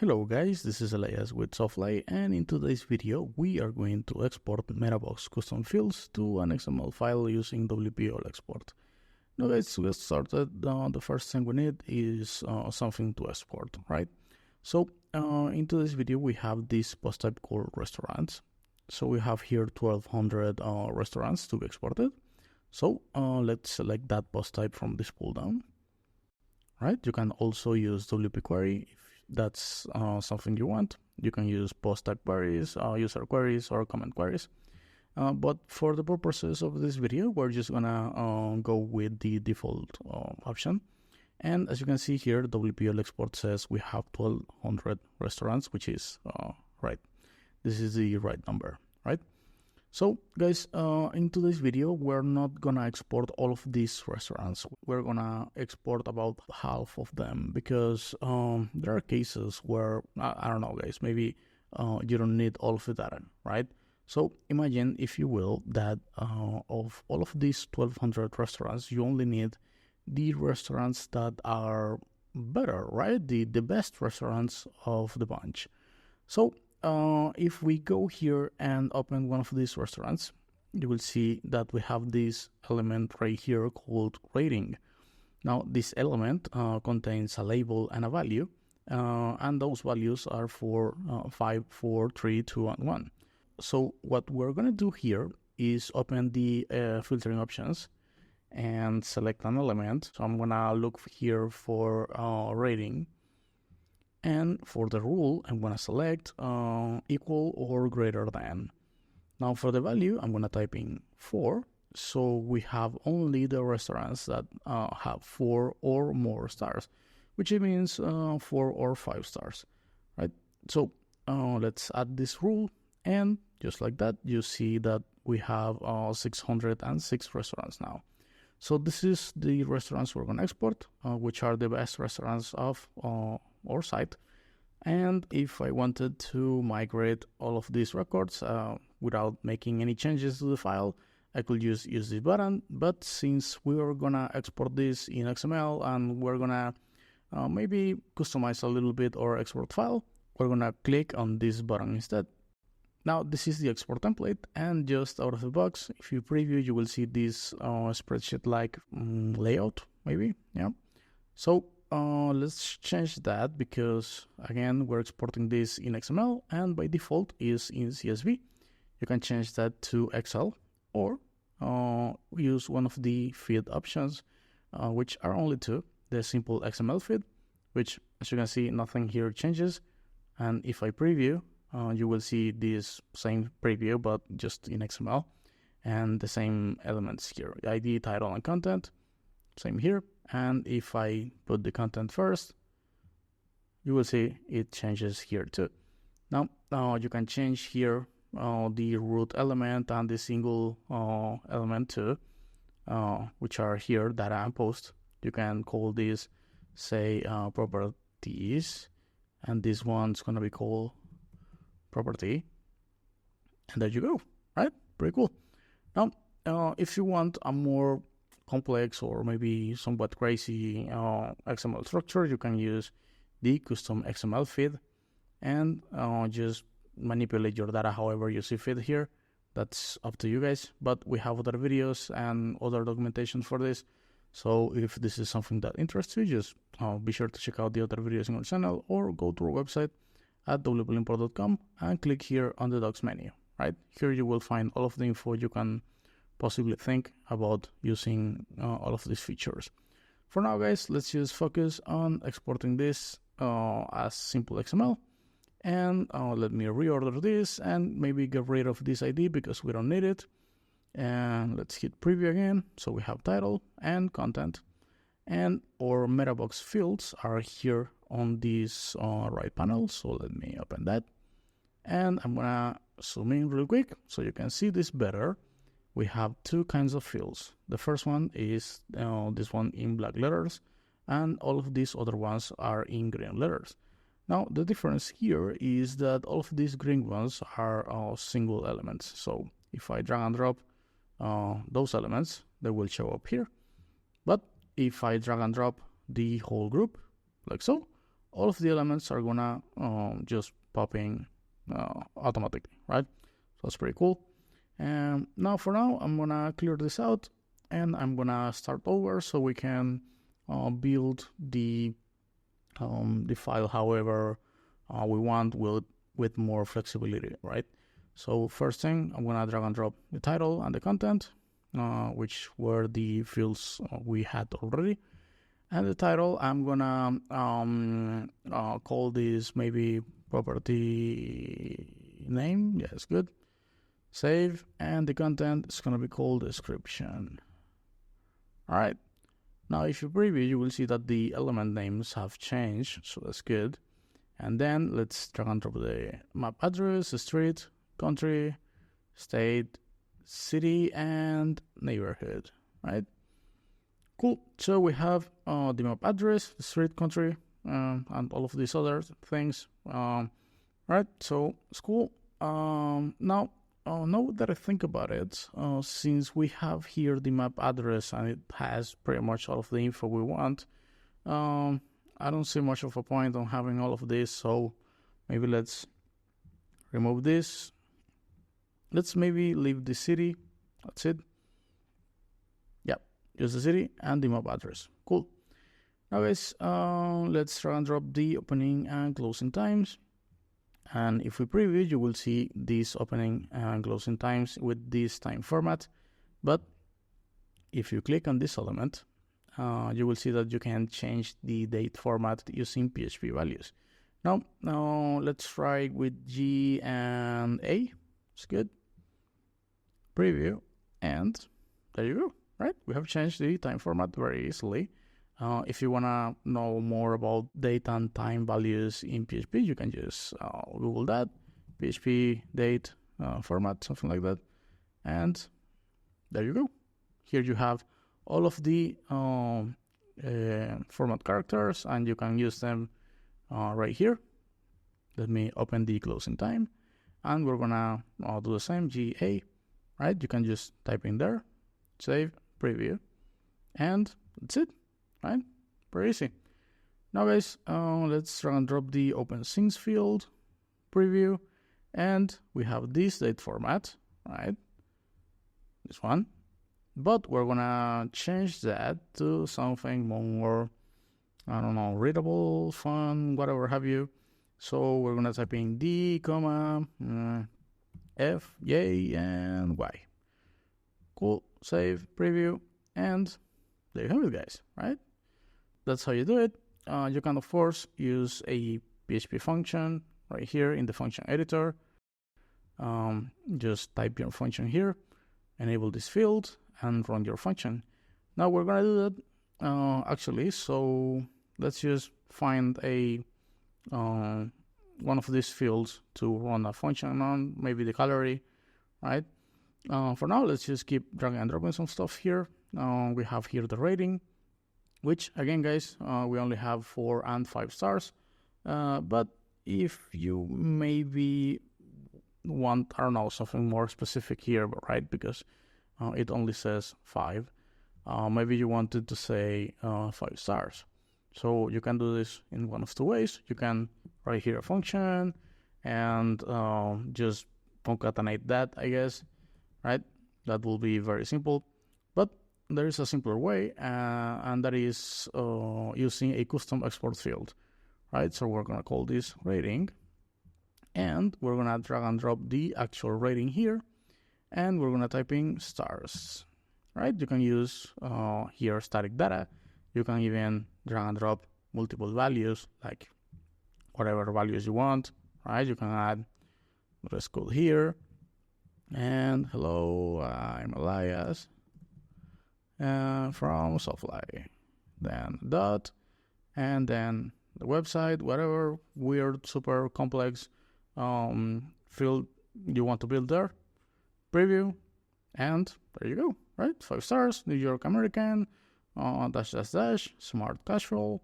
Hello guys, this is Elias with Softly, and in today's video we are going to export MetaBox custom fields to an XML file using WPL export. Now guys, to get started, the first thing we need is something to export, right? So in today's video we have this post type called restaurants. So we have here 1200 restaurants to be exported. So let's select that post type from this pull down. Right, you can also use WP query if that's something you want. You can use post type queries, user queries, or comment queries. But for the purposes of this video, we're just gonna go with the default option. And as you can see here, WPL export says we have 1200 restaurants, which is right. This is the right number, right? So guys, in today's video, we're not gonna export all of these restaurants. We're gonna export about half of them because there are cases where, I don't know guys, maybe you don't need all of the data, right? So imagine, if you will, that of all of these 1200 restaurants, you only need the restaurants that are better, right? The best restaurants of the bunch. So if we go here and open one of these restaurants, you will see that we have this element right here called rating. Now this element contains a label and a value, and those values are for 5, 4, 3, 2, and 1. So what we're going to do here is open the filtering options and select an element. So I'm going to look here for rating. And for the rule, I'm going to select equal or greater than. Now for the value, I'm going to type in 4. So we have only the restaurants that have 4 or more stars, which means 4 or 5 stars, right? So let's add this rule. And just like that, you see that we have 606 restaurants now. So this is the restaurants we're going to export, which are the best restaurants of our site. And if I wanted to migrate all of these records without making any changes to the file, I could use this button. But since we are going to export this in XML and we're going to maybe customize a little bit our export file, we're going to click on this button instead. Now this is the export template, and just out of the box, if you preview, you will see this spreadsheet-like layout, maybe, yeah. So let's change that, because again, we're exporting this in XML and by default is in CSV. You can change that to Excel or use one of the feed options, which are only two. The simple XML feed, which, as you can see, nothing here changes. And if I preview, you will see this same preview, but just in XML, and the same elements here, ID, title, and content, same here. And if I put the content first, you will see it changes here too. Now you can change here the root element and the single element too, which are here, data and post. You can call this, say, properties, and this one's gonna be called property, and there you go, right? Pretty cool. Now if you want a more complex or maybe somewhat crazy XML structure, you can use the custom XML feed and just manipulate your data however you see fit here. That's up to you guys, but we have other videos and other documentation for this. So if this is something that interests you, just be sure to check out the other videos in our channel, or go to our website at wplimport.com and click here on the docs menu, right? Here you will find all of the info you can possibly think about using all of these features. For now guys, let's just focus on exporting this as simple XML, and let me reorder this and maybe get rid of this ID because we don't need it. And let's hit preview again. So we have title and content, and our MetaBox fields are here on this right panel. So let me open that, and I'm gonna zoom in real quick so you can see this better. We have two kinds of fields. The first one is this one in black letters, and all of these other ones are in green letters. Now the difference here is that all of these green ones are single elements. So if I drag and drop those elements, they will show up here. But if I drag and drop the whole group, like so, all of the elements are gonna just pop in automatically, right? So that's pretty cool. And now for now, I'm gonna clear this out and I'm gonna start over so we can build the file however we want with more flexibility, right? So first thing, I'm gonna drag and drop the title and the content, which were the fields we had already. And the title, I'm gonna call this maybe property name. Yes, good. Save, and the content is gonna be called description. All right. Now, if you preview, you will see that the element names have changed, so that's good. And then let's drag and drop the map address, street, country, state, city, and neighborhood, right? Cool. So we have the map address, the street, country, and all of these other things. Right. So it's cool. Now that I think about it, since we have here the map address and it has pretty much all of the info we want, I don't see much of a point on having all of this. So maybe let's remove this. Let's maybe leave the city. That's it. Yep, just the city and the map address. Cool. Now guys, let's drag and drop the opening and closing times. And if we preview, you will see these opening and closing times with this time format. But if you click on this element, you will see that you can change the date format using PHP values. Now let's try with G and A. It's good. Preview, and there you go. Right? We have changed the time format very easily. If you want to know more about date and time values in PHP, you can just Google that, PHP date format, something like that. And there you go. Here you have all of the format characters, and you can use them right here. Let me open the closing time, and we're going to do the same, GA, right? You can just type in there, save, preview, and that's it. Right? Pretty easy. Now guys, let's drag and drop the open scenes field, preview, and we have this date format, right? This one. But we're gonna change that to something more, I don't know, readable, fun, whatever have you. So we're gonna type in D, F, J, and Y. Cool, save, preview, and there you have it, guys, right? That's how you do it. You can, of course, use a PHP function right here in the function editor. Just type your function here, enable this field, and run your function. Now we're going to do that actually. So let's just find a one of these fields to run a function on, maybe the gallery, right? For now, let's just keep dragging and dropping some stuff here. We have here the rating, which again, guys, we only have 4 and 5 stars. But if you maybe want, I don't know, something more specific here, right? Because it only says 5. Maybe you wanted to say 5 stars. So you can do this in one of two ways. You can write here a function and just concatenate that, I guess, right? That will be very simple. But there is a simpler way, and that is using a custom export field, right? So we're going to call this rating, and we're going to drag and drop the actual rating here, and we're going to type in stars, right? You can use here static data. You can even drag and drop multiple values, like whatever values you want, right? You can add let's go here, and hello, I'm Elias from Softfly, then dot, and then the website, whatever weird, super complex field you want to build there, preview, and there you go, right? 5 stars, New York American, -- smart casual,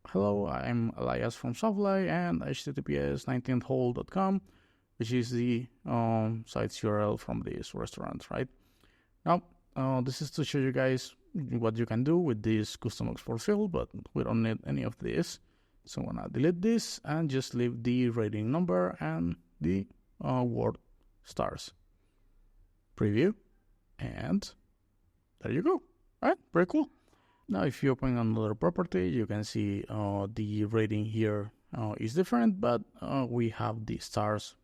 hello, I'm Elias from Softfly, and https://19thhole.com, which is the site's URL from this restaurant, right? Now, this is to show you guys what you can do with this custom export field, but we don't need any of this. So I'm gonna delete this and just leave the rating number and the word stars. Preview, and there you go. All right, very cool. Now if you open another property, you can see the rating here is different, but we have the stars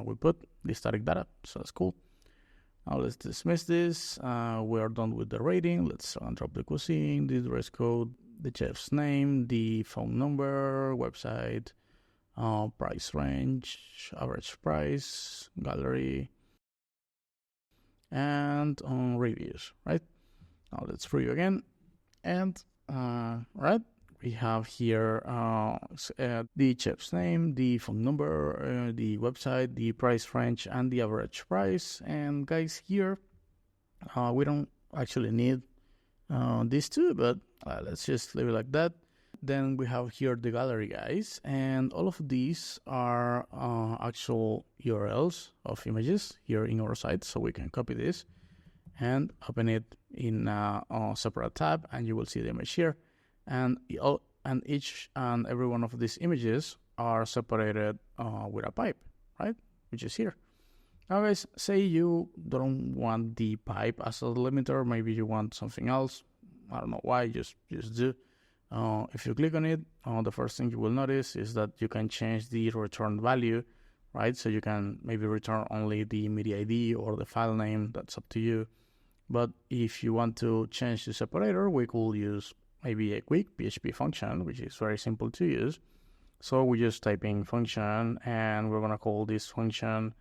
we put the static data, so that's cool. Now let's dismiss this. We are done with the rating. Let's drop the cuisine, the dress code, the chef's name, the phone number, website, price range, average price, gallery, and reviews, right? Now let's preview again. And right, we have here the chef's name, the phone number, the website, the price range, and the average price. And guys, here we don't actually need these two, but let's just leave it like that. Then we have here the gallery, guys, and all of these are actual URLs of images here in our site, so we can copy this and open it in a separate tab, and you will see the image here. And each and every one of these images are separated with a pipe, right? Which is here. Now, guys, say you don't want the pipe as a delimiter. Maybe you want something else. I don't know why. Just do. If you click on it, the first thing you will notice is that you can change the return value, right? So you can maybe return only the media ID or the file name. That's up to you. But if you want to change the separator, we could use maybe a quick PHP function, which is very simple to use. So we just type in function, and we're gonna call this function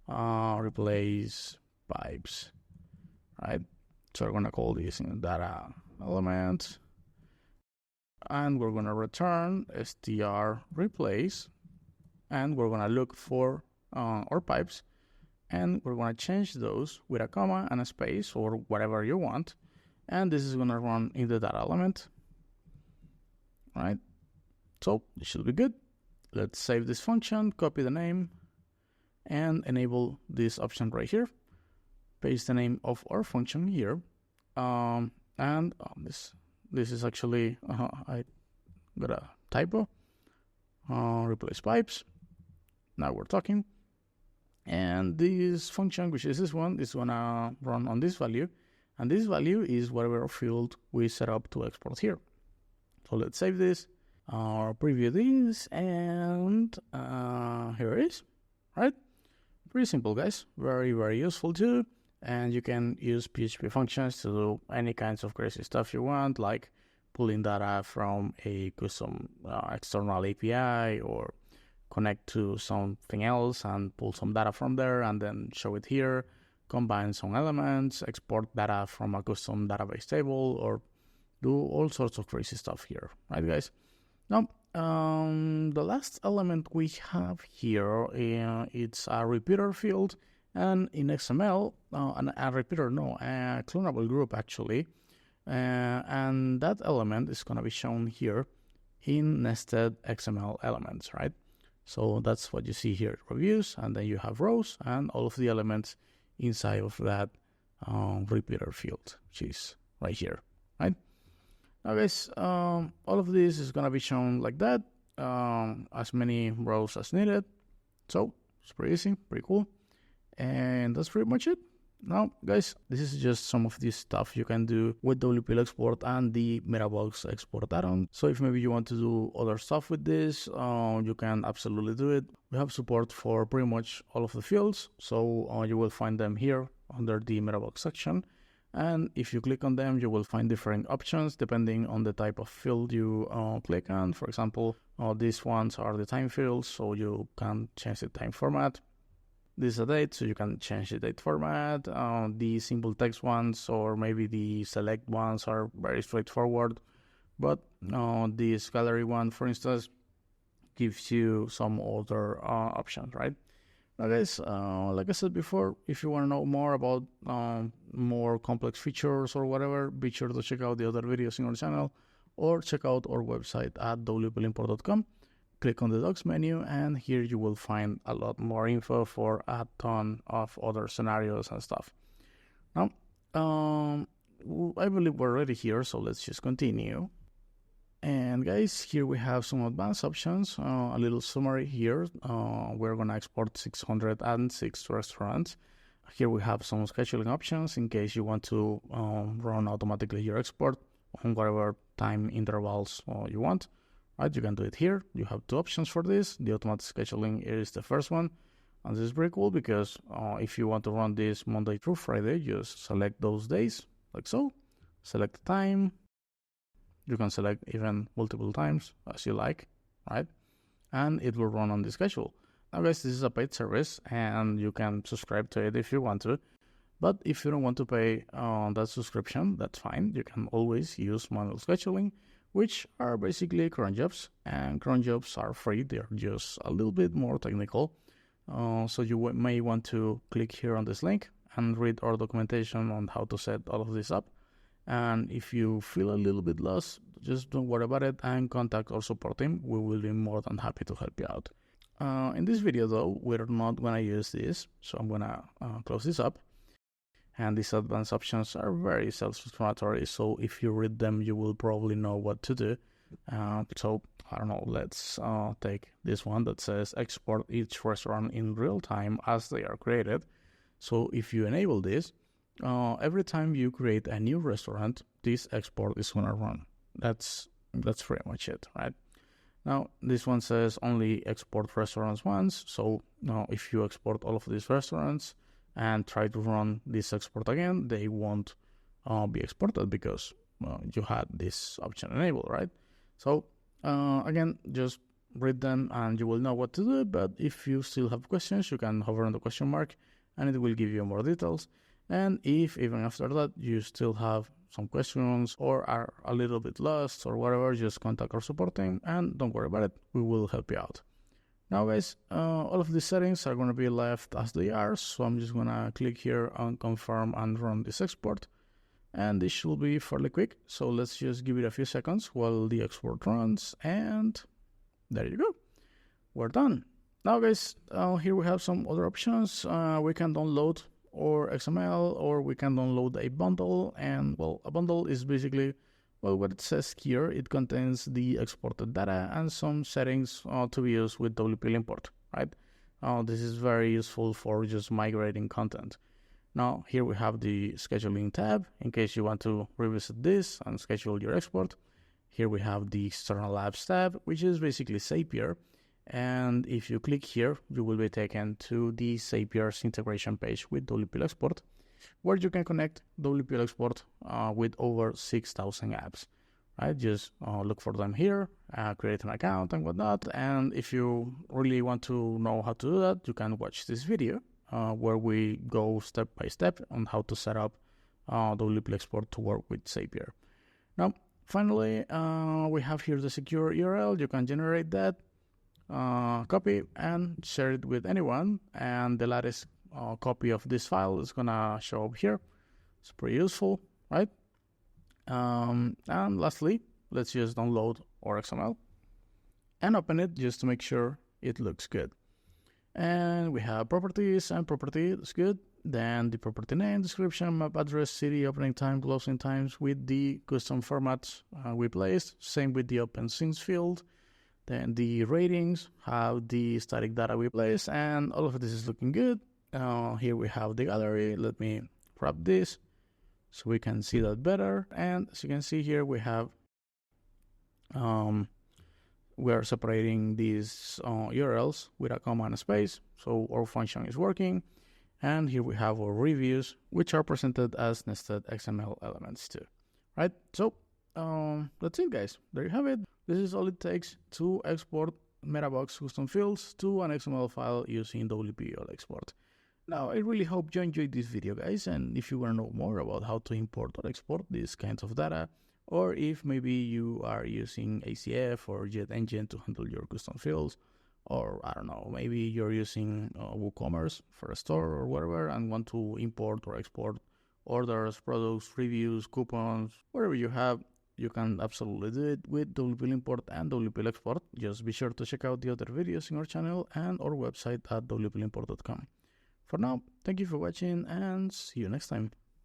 replace pipes, right? So we're gonna call this in data element, and we're gonna return str replace, and we're gonna look for our pipes, and we're going to change those with a comma and a space or whatever you want, and this is going to run in the data element, right? So it should be good. Let's save this function, copy the name, and enable this option right here. Paste the name of our function here, and this is actually I got a typo. Replace pipes. Now we're talking. And this function, which is this one, is gonna run on this value, and this value is whatever field we set up to export here. So let's save this, preview this, and here it is, right? Pretty simple, guys. Very, very useful too. And you can use PHP functions to do any kinds of crazy stuff you want, like pulling data from a custom external API, or connect to something else and pull some data from there and then show it here, combine some elements, export data from a custom database table, or do all sorts of crazy stuff here, right, guys? Now, the last element we have here, it's a repeater field, and in XML, a clonable group actually, and that element is going to be shown here in nested XML elements, right? So that's what you see here, reviews, and then you have rows and all of the elements inside of that repeater field, which is right here, right? Now, guys, all of this is going to be shown like that, as many rows as needed. So it's pretty easy, pretty cool. And that's pretty much it. Now, guys, this is just some of the stuff you can do with WPL export and the Metabox export add-on. So if maybe you want to do other stuff with this, you can absolutely do it. We have support for pretty much all of the fields, so you will find them here under the Metabox section. And if you click on them, you will find different options depending on the type of field you click on. For example, these ones are the time fields, so you can change the time format. This is a date, so you can change the date format. The simple text ones, or maybe the select ones, are very straightforward. But this gallery one, for instance, gives you some other options, right? Now, guys, like I said before, if you want to know more about more complex features or whatever, be sure to check out the other videos in our channel, or check out our website at wplimport.com. Click on the docs menu, and here you will find a lot more info for a ton of other scenarios and stuff. Now, I believe we're already here, so let's just continue. And guys, here we have some advanced options, a little summary here. We're gonna export 606 restaurants. Here we have some scheduling options in case you want to run automatically your export on whatever time intervals you want. Right, you can do it here. You have two options for this. The automatic scheduling is the first one. And this is pretty cool because if you want to run this Monday through Friday, just select those days like so. Select the time. You can select even multiple times as you like, right? And it will run on the schedule. Now guys, this is a paid service and you can subscribe to it if you want to. But if you don't want to pay that subscription, that's fine. You can always use manual scheduling, which are basically cron jobs. And cron jobs are free. They're just a little bit more technical. So you may want to click here on this link and read our documentation on how to set all of this up. And if you feel a little bit lost, just don't worry about it and contact our support team. We will be more than happy to help you out. In this video though, we're not going to use this. So I'm going to close this up. And these advanced options are very self-explanatory. So if you read them, you will probably know what to do. So I don't know, let's take this one that says export each restaurant in real time as they are created. So if you enable this, every time you create a new restaurant, this export is going to run. That's pretty much it, right? Now, this one says only export restaurants once. So now if you export all of these restaurants and try to run this export again, they won't be exported because you had this option enabled, right? So again, just read them and you will know what to do. But if you still have questions, you can hover on the question mark and it will give you more details. And if even after that you still have some questions or are a little bit lost or whatever, just contact our support team and don't worry about it. We will help you out. Now guys, all of these settings are going to be left as they are. So I'm just going to click here on confirm and run this export. And this should be fairly quick. So let's just give it a few seconds while the export runs. And there you go. We're done. Now guys, here we have some other options. We can download or XML, or we can download a bundle. And well, a bundle is basically, well, what it says here. It contains the exported data and some settings to be used with WPL import, right? This is very useful for just migrating content. Now here we have the scheduling tab in case you want to revisit this and schedule your export. Here we have the external apps tab, which is basically Zapier. And if you click here, you will be taken to the Zapier's integration page with WPL Export, where you can connect WPL Export with over 6,000 apps. Right? Just look for them here, create an account and whatnot. And if you really want to know how to do that, you can watch this video where we go step by step on how to set up WPL Export to work with Zapier. Now, finally, we have here the secure URL. You can generate that. Copy and share it with anyone, and the latest copy of this file is gonna show up here. It's pretty useful, right? And lastly, let's just download our XML and open it just to make sure it looks good. And we have properties, and property is good. Then the property name, description, map address, city, opening time, closing times with the custom formats we placed. Same with the open scenes field. Then the ratings, have the static data we place, and all of this is looking good. Here we have the gallery. Let me crop this so we can see that better. And as you can see here, we have we are separating these URLs with a comma and a space, so our function is working. And here we have our reviews, which are presented as nested XML elements too, right? So that's it, guys. There you have it. This is all it takes to export Metabox custom fields to an XML file using WPL export. Now, I really hope you enjoyed this video, guys, and if you want to know more about how to import or export these kinds of data, or if maybe you are using ACF or Jet Engine to handle your custom fields, or I don't know, maybe you're using WooCommerce for a store or whatever and want to import or export orders, products, reviews, coupons, whatever you have, you can absolutely do it with WPL import and WPL export. Just be sure to check out the other videos in our channel and our website at wplimport.com. For now, thank you for watching and see you next time.